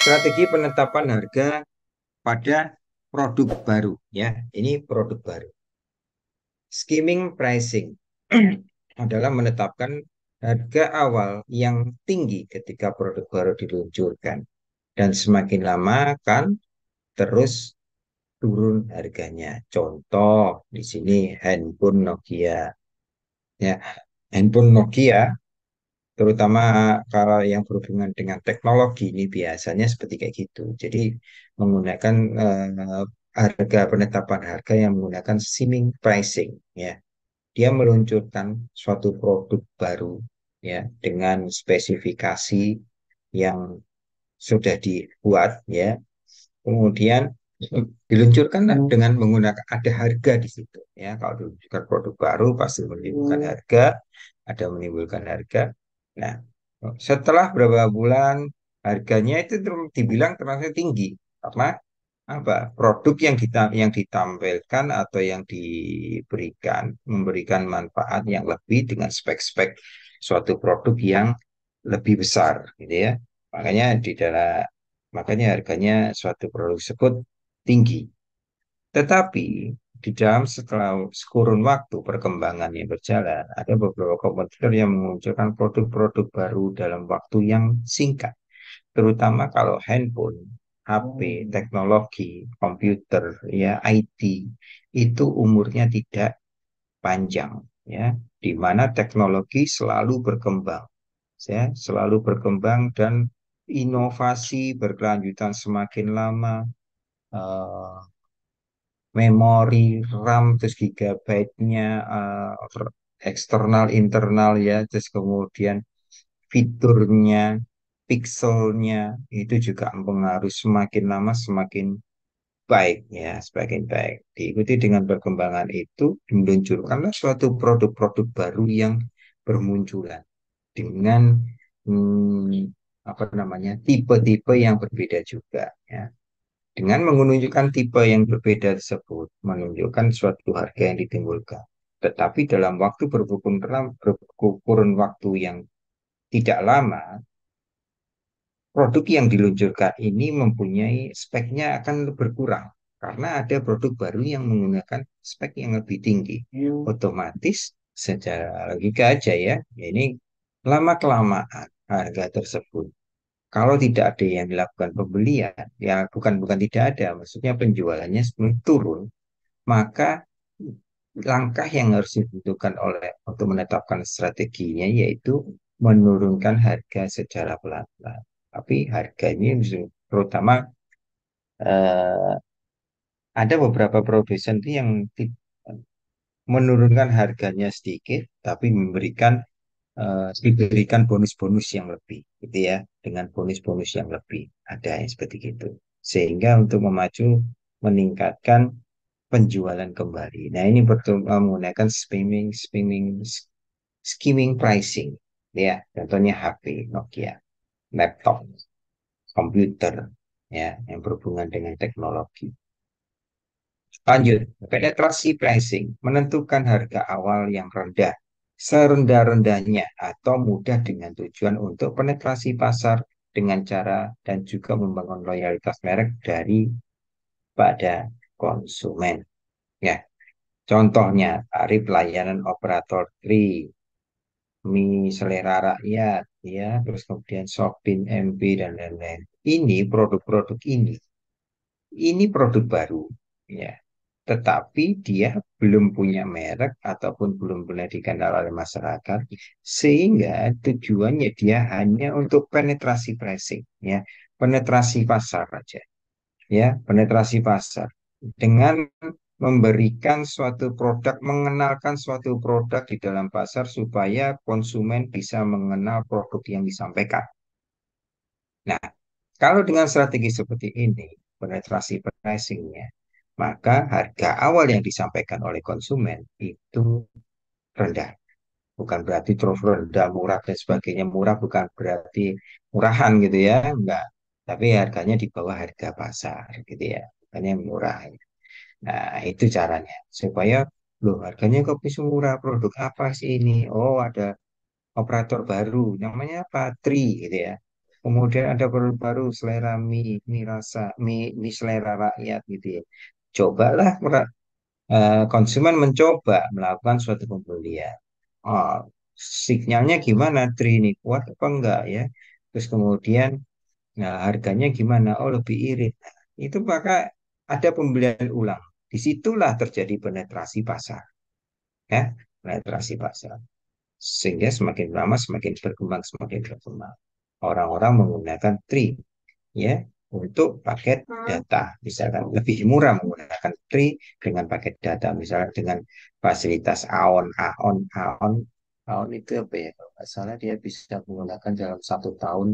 Strategi penetapan harga pada produk baru ya. Ini produk baru. Skimming pricing adalah menetapkan harga awal yang tinggi ketika produk baru diluncurkan dan semakin lama kan terus turun harganya. Contoh di sini handphone Nokia ya. Handphone Nokia terutama kalau yang berhubungan dengan teknologi ini biasanya seperti kayak gitu. Jadi menggunakan harga penetapan harga yang menggunakan skimming pricing ya. Dia meluncurkan suatu produk baru ya dengan spesifikasi yang sudah dibuat ya. Kemudian diluncurkan dengan menggunakan ada harga di situ ya. Kalau diluncurkan produk baru pasti menimbulkan harga, ada menimbulkan harga. Nah, setelah beberapa bulan harganya itu dibilang terasa tinggi karena apa? Produk yang kita yang ditampilkan atau yang diberikan memberikan manfaat yang lebih dengan spek-spek suatu produk yang lebih besar gitu ya. Makanya di dalam makanya harganya suatu produk tersebut tinggi. Tetapi di dalam setelah kurun waktu perkembangannya berjalan, ada beberapa kompetitor yang memunculkan produk-produk baru dalam waktu yang singkat, terutama kalau handphone, HP, teknologi, komputer, ya IT itu umurnya tidak panjang, ya, di mana teknologi selalu berkembang, ya, selalu berkembang dan inovasi berkelanjutan semakin lama. eh, Memori RAM terus gigabyte-nya eksternal internal ya terus kemudian fiturnya pixelnya itu juga mempengaruhi semakin lama semakin baik ya semakin baik diikuti dengan perkembangan itu diluncurkanlah suatu produk-produk baru yang bermunculan dengan apa namanya tipe-tipe yang berbeda juga ya dengan menunjukkan tipe yang berbeda tersebut, menunjukkan suatu harga yang ditimbulkan. Tetapi dalam waktu berkurun waktu yang tidak lama, produk yang diluncurkan ini mempunyai speknya akan berkurang. Karena ada produk baru yang menggunakan spek yang lebih tinggi. Otomatis secara logika aja ya, ini lama-kelamaan harga tersebut kalau tidak ada yang dilakukan pembelian, ya bukan tidak ada, maksudnya penjualannya sebelum turun, maka langkah yang harus dibutuhkan oleh untuk menetapkan strateginya yaitu menurunkan harga secara pelan-pelan. Tapi harga ini terutama eh, ada beberapa produsen itu yang menurunkan harganya sedikit, tapi diberikan bonus-bonus yang lebih, gitu ya, dengan bonus-bonus yang lebih ada yang seperti itu, sehingga untuk memacu meningkatkan penjualan kembali. Nah ini menggunakan skimming pricing, ya, contohnya HP, Nokia, laptop, komputer, ya, yang berhubungan dengan teknologi. Lanjut, penetrasi pricing menentukan harga awal yang rendah, serendah-rendahnya atau mudah dengan tujuan untuk penetrasi pasar dengan cara dan juga membangun loyalitas merek dari pada konsumen. Ya, contohnya tarif layanan operator Tri, Mi Selera Rakyat, ya, terus kemudian Shopin MB dan lain-lain. Ini produk-produk ini produk baru, ya. Tetapi dia belum punya merek ataupun belum pernah dikenal oleh masyarakat, sehingga tujuannya dia hanya untuk penetrasi pricing, ya, penetrasi pasar aja, ya, penetrasi pasar dengan memberikan suatu produk, mengenalkan suatu produk di dalam pasar supaya konsumen bisa mengenal produk yang disampaikan. Nah, kalau dengan strategi seperti ini, penetrasi pricingnya, maka harga awal yang disampaikan oleh konsumen itu rendah. Bukan berarti terus rendah, murah dan sebagainya. Murah bukan berarti murahan gitu ya, enggak. Tapi harganya di bawah harga pasar gitu ya. Makanya murah. Nah, itu caranya. Supaya, loh harganya kok bisa murah, produk apa sih ini? Oh, ada operator baru, namanya apa? Tri gitu ya. Kemudian ada produk baru selera mie rasa, mie selera rakyat gitu ya. Cobalah konsumen mencoba melakukan suatu pembelian. Oh, sinyalnya gimana? Tri ini kuat apa enggak ya? Terus kemudian, nah harganya gimana? Oh lebih irit. Nah, itu maka ada pembelian ulang. Disitulah terjadi penetrasi pasar, ya, penetrasi pasar. Sehingga semakin lama semakin berkembang, semakin berkembang. Orang-orang menggunakan Tri, ya, untuk paket data. Misalkan lebih murah menggunakan Tri dengan paket data, misalkan dengan fasilitas AON, AON, AON, AON itu apa ya? Kalau nggak salah dia bisa menggunakan dalam 1 tahun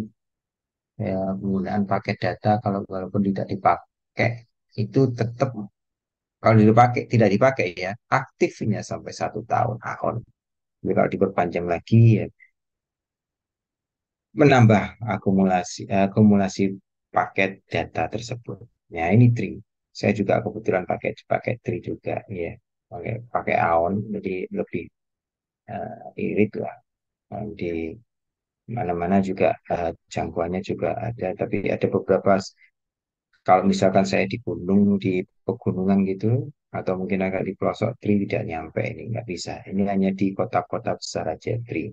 ya, penggunaan paket data kalau walaupun tidak dipakai itu tetap kalau dipakai tidak dipakai ya aktifnya sampai 1 tahun AON. Jadi kalau diperpanjang lagi ya menambah akumulasi paket data tersebut. Ya ini Tri. Saya juga kebetulan pakai pakai Tri juga ya. Pakai AON jadi lebih irit lah. Di mana-mana juga jangkauannya juga ada. Tapi ada beberapa kalau misalkan saya di gunung di pegunungan gitu atau mungkin agak di pelosok Tri tidak nyampe ini nggak bisa. Ini hanya di kota-kota besar aja Tri.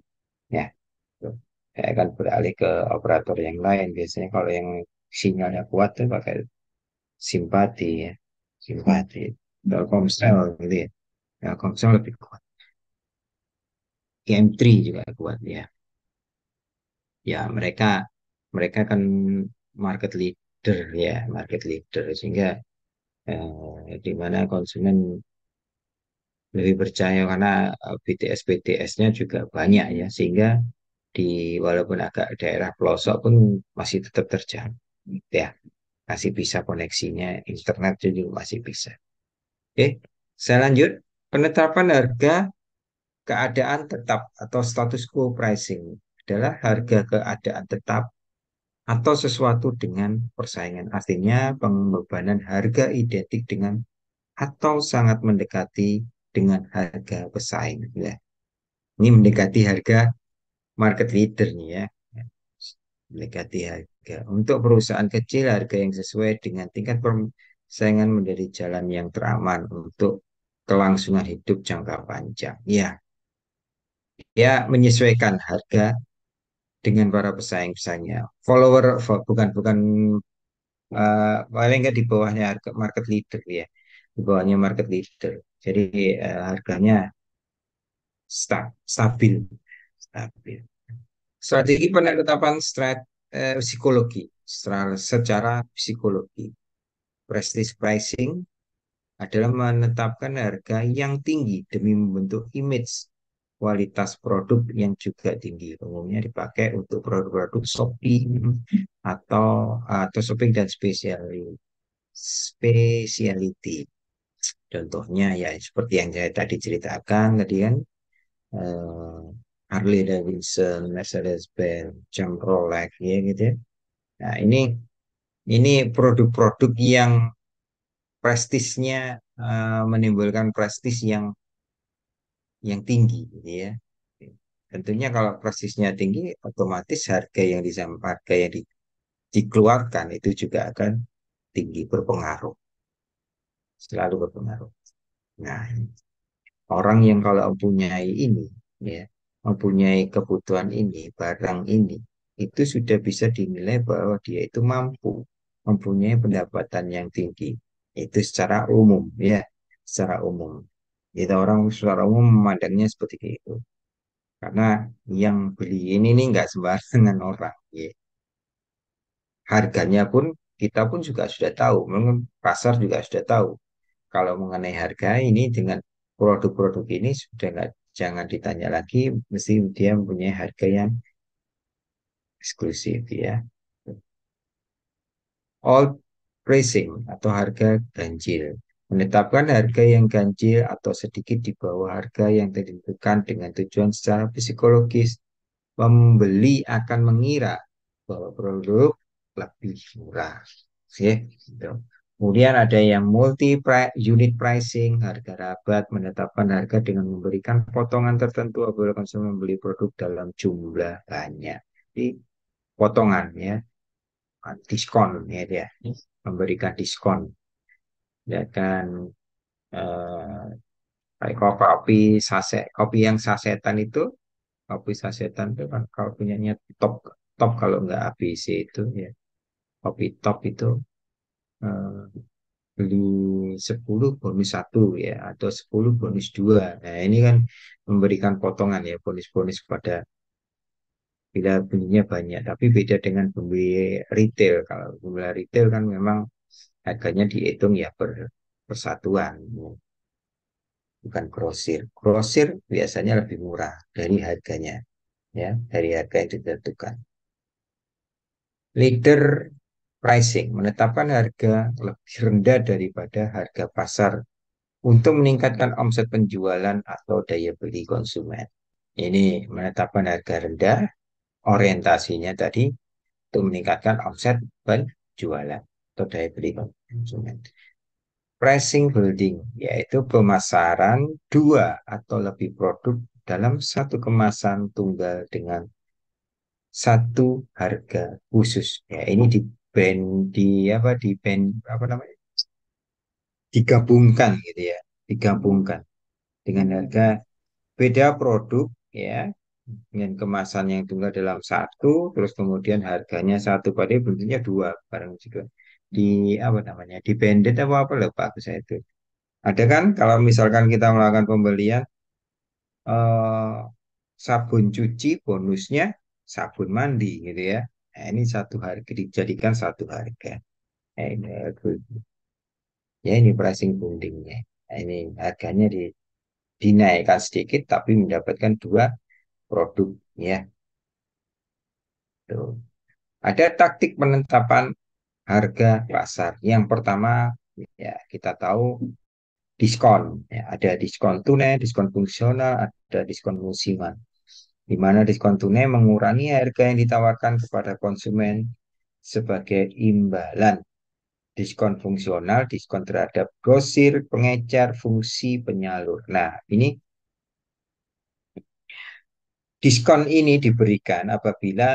Ya. Tuh. Saya akan beralih ke operator yang lain. Biasanya kalau yang sinyalnya kuat tuh pakai simpati ya. Simpati. Telkomsel gitu ya. Telkomsel lebih kuat. IM3 juga kuat ya. Ya mereka mereka kan market leader ya, market leader sehingga di mana konsumen lebih percaya karena BTS-BTS-nya juga banyak ya sehingga di walaupun agak daerah pelosok pun masih tetap terjangkau ya masih bisa koneksinya internet juga masih bisa. Oke, saya lanjut. Penetapan harga keadaan tetap atau status quo pricing adalah harga keadaan tetap atau sesuatu dengan persaingan. Artinya pembebanan harga identik dengan atau sangat mendekati dengan harga pesaing. Ya. Ini mendekati harga market leader nih ya. Mendekati harga. Untuk perusahaan kecil, harga yang sesuai dengan tingkat persaingan menjadi jalan yang teraman untuk kelangsungan hidup jangka panjang. Ya, ya menyesuaikan harga dengan para pesaing-pesaingnya. Bukan bukan paling nggak di bawahnya harga market leader ya, di bawahnya market leader. Jadi harganya stabil, stabil. Strategi penetapan psikologi, secara psikologi. Prestige pricing adalah menetapkan harga yang tinggi demi membentuk image kualitas produk yang juga tinggi. Umumnya dipakai untuk produk-produk shopping atau shopping dan specialty. Contohnya ya seperti yang saya tadi ceritakan tadi kan eh, Harley Davidson, Mercedes-Benz, jam Rolex ya gitu ya. Nah, ini produk-produk yang prestisnya menimbulkan prestis yang tinggi gitu ya. Tentunya kalau prestisnya tinggi, otomatis harga yang dikeluarkan itu juga akan tinggi berpengaruh, selalu berpengaruh. Nah, orang yang kalau mempunyai ini, ya, mempunyai kebutuhan ini, barang ini, itu sudah bisa dinilai bahwa dia itu mampu, mempunyai pendapatan yang tinggi. Itu secara umum, ya, secara umum. Kita orang secara umum memandangnya seperti itu. Karena yang beli ini nih nggak sembarangan orang, ya. Harganya pun kita pun juga sudah tahu, mungkin pasar juga sudah tahu. Kalau mengenai harga ini dengan produk-produk ini sudah nggak jangan ditanya lagi, mesti dia mempunyai harga yang eksklusif ya. All pricing atau harga ganjil. Menetapkan harga yang ganjil atau sedikit di bawah harga yang ditentukan dengan tujuan secara psikologis. Pembeli akan mengira bahwa produk lebih murah. Oke, gitu. Kemudian ada yang unit pricing, harga rabat, menetapkan harga dengan memberikan potongan tertentu apabila konsumen membeli produk dalam jumlah banyak. Jadi, potongan ya, diskon ya dia, memberikan diskon ya kan. eh, Kayak kopi saset, kopi yang sasetan itu, kopi sasetan itu kan kalau punyanya top, top kalau nggak ABC itu ya, kopi top itu eh, beli 10 bonus satu ya, atau 10 bonus dua. Nah ini kan memberikan potongan ya, bonus-bonus pada bila belinya banyak. Tapi beda dengan pembeli retail. Kalau pembeli retail kan memang harganya dihitung ya persatuan, bukan grosir. Grosir biasanya lebih murah dari harganya, ya, dari harga yang ditentukan. Leader pricing menetapkan harga lebih rendah daripada harga pasar untuk meningkatkan omset penjualan atau daya beli konsumen. Ini menetapkan harga rendah, orientasinya tadi untuk meningkatkan omset penjualan atau daya beli konsumen. Pricing holding yaitu pemasaran dua atau lebih produk dalam satu kemasan tunggal dengan satu harga khusus. Ya, ini di band di apa di band apa namanya? Digabungkan gitu ya. Digabungkan dengan harga beda produk ya, dengan kemasan yang tunggal dalam satu, terus kemudian harganya satu, padahal bentuknya dua barang juga. Di apa namanya? Di banded apa apa loh Pak saya itu. Ada kan kalau misalkan kita melakukan pembelian eh, sabun cuci bonusnya sabun mandi gitu ya. Nah, ini satu harga dijadikan satu harga. Ini, ya ini pricing bondingnya. Nah, ini harganya dinaikkan sedikit tapi mendapatkan dua produk ya. Tuh. Ada taktik penetapan harga pasar. Yang pertama ya kita tahu diskon. Ya, ada diskon tunai, diskon fungsional, ada diskon musiman. Di mana diskon tunai mengurangi harga yang ditawarkan kepada konsumen sebagai imbalan. Diskon fungsional, diskon terhadap grosir, pengecer, fungsi, penyalur. Nah, ini diskon ini diberikan apabila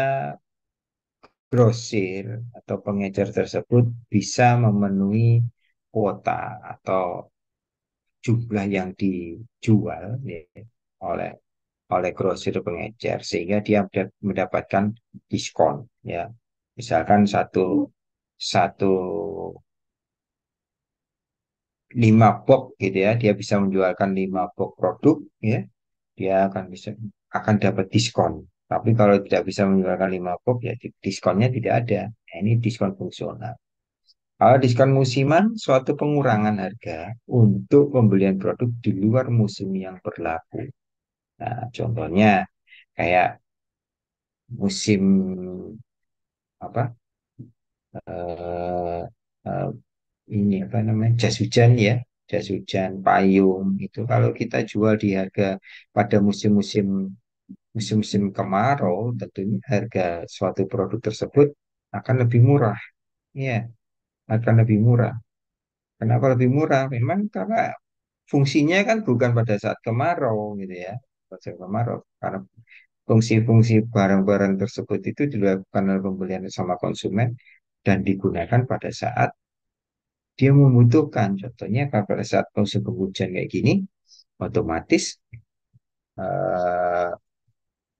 grosir atau pengecer tersebut bisa memenuhi kuota atau jumlah yang dijual ya, oleh oleh grosir pengecer sehingga dia mendapatkan diskon ya. Misalkan satu satu 5 box gitu ya, dia bisa menjualkan 5 box produk ya, dia akan dapat diskon. Tapi kalau tidak bisa menjualkan 5 box ya diskonnya tidak ada. Nah, ini diskon fungsional. Kalau diskon musiman, suatu pengurangan harga untuk pembelian produk di luar musim yang berlaku. Nah, contohnya kayak musim apa? eh, eh, ini apa namanya? Jas hujan ya, jas hujan, payung itu kalau kita jual di harga pada musim-musim kemarau, tentunya harga suatu produk tersebut akan lebih murah. Ya, akan lebih murah. Kenapa lebih murah? Memang karena fungsinya kan bukan pada saat kemarau gitu ya. Pada saat kemarau. Karena fungsi-fungsi barang-barang tersebut itu dilakukan oleh pembelian sama konsumen dan digunakan pada saat dia membutuhkan. Contohnya kalau pada saat musim penghujan kayak gini, otomatis eh,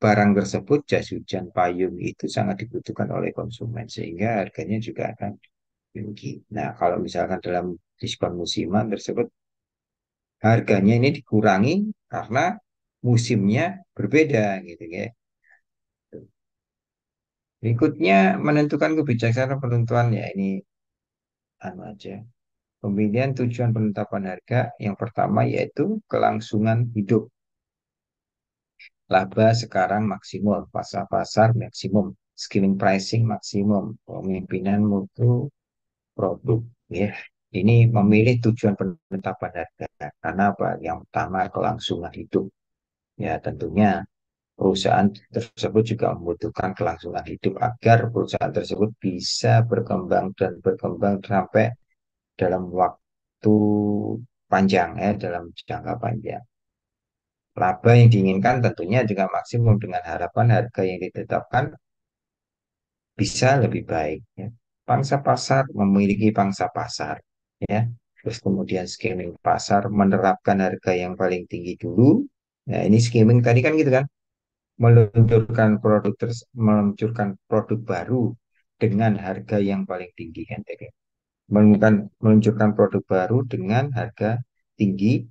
barang tersebut, jas hujan, payung itu sangat dibutuhkan oleh konsumen sehingga harganya juga akan tinggi. Nah, kalau misalkan dalam diskon musiman tersebut harganya ini dikurangi karena musimnya berbeda gitu ya. Berikutnya menentukan kebijaksanaan penentuan ya ini anu aja. Pemilihan tujuan penetapan harga yang pertama yaitu kelangsungan hidup. Laba sekarang maksimum, pasar-pasar maksimum, skimming pricing maksimum, pemimpinan mutu produk ya. Ini memilih tujuan penetapan harga karena apa? Yang pertama kelangsungan hidup. Ya tentunya perusahaan tersebut juga membutuhkan kelangsungan hidup agar perusahaan tersebut bisa berkembang dan berkembang sampai dalam waktu panjang ya, dalam jangka panjang. Laba yang diinginkan tentunya juga maksimum dengan harapan harga yang ditetapkan bisa lebih baik ya. Pangsa pasar memiliki pangsa pasar ya. Terus kemudian skimming pasar menerapkan harga yang paling tinggi dulu. Nah, ini skimming tadi kan gitu kan, meluncurkan produk baru dengan harga yang paling tinggi kan tadi. Meluncurkan produk baru dengan harga tinggi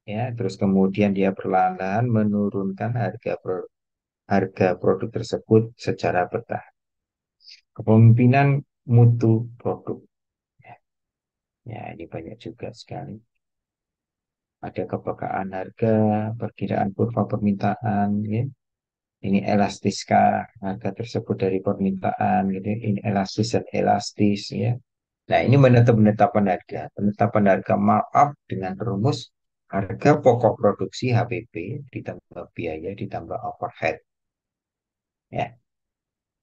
ya, terus kemudian dia perlahan-lahan menurunkan harga produk tersebut secara bertahap. Kepemimpinan mutu produk. Ya, ya, ini banyak juga sekali. Ada kepekaan harga, perkiraan kurva permintaan, ya. Ini elastiskah harga tersebut dari permintaan, gitu. Ini elastis dan elastis, ya. Nah, ini penetapan harga. Penetapan harga markup dengan rumus harga pokok produksi HPP ditambah biaya ditambah overhead. Ya,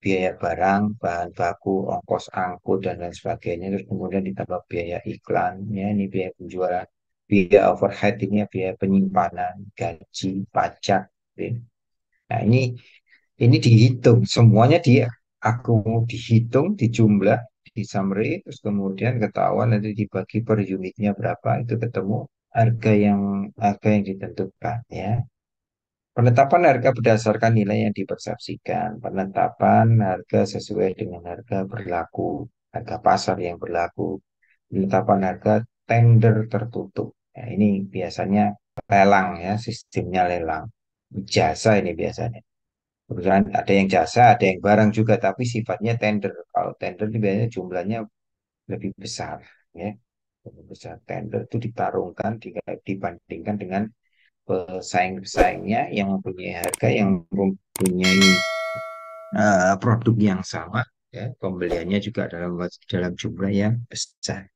biaya barang, bahan baku, ongkos angkut, dan lain sebagainya. Terus kemudian ditambah biaya iklan, ya, ini biaya penjualan, biaya overhead, ini ya, biaya penyimpanan, gaji, pajak. Ya. Nah, ini dihitung, semuanya aku dihitung, dijumlah, di summary, terus kemudian ketahuan nanti dibagi per unitnya berapa, itu ketemu harga yang ditentukan, ya. Penetapan harga berdasarkan nilai yang dipersepsikan. Penetapan harga sesuai dengan harga berlaku, harga pasar yang berlaku. Penetapan harga tender tertutup. Nah, ini biasanya lelang ya, sistemnya lelang. Jasa ini biasanya. Kebetulan ada yang jasa, ada yang barang juga, tapi sifatnya tender. Kalau tender ini biasanya jumlahnya lebih besar, ya. Lebih besar. Tender itu ditarungkan dibandingkan dengan pesaing-pesaingnya yang mempunyai harga, yang mempunyai produk yang sama, ya, pembeliannya juga dalam dalam jumlah yang besar.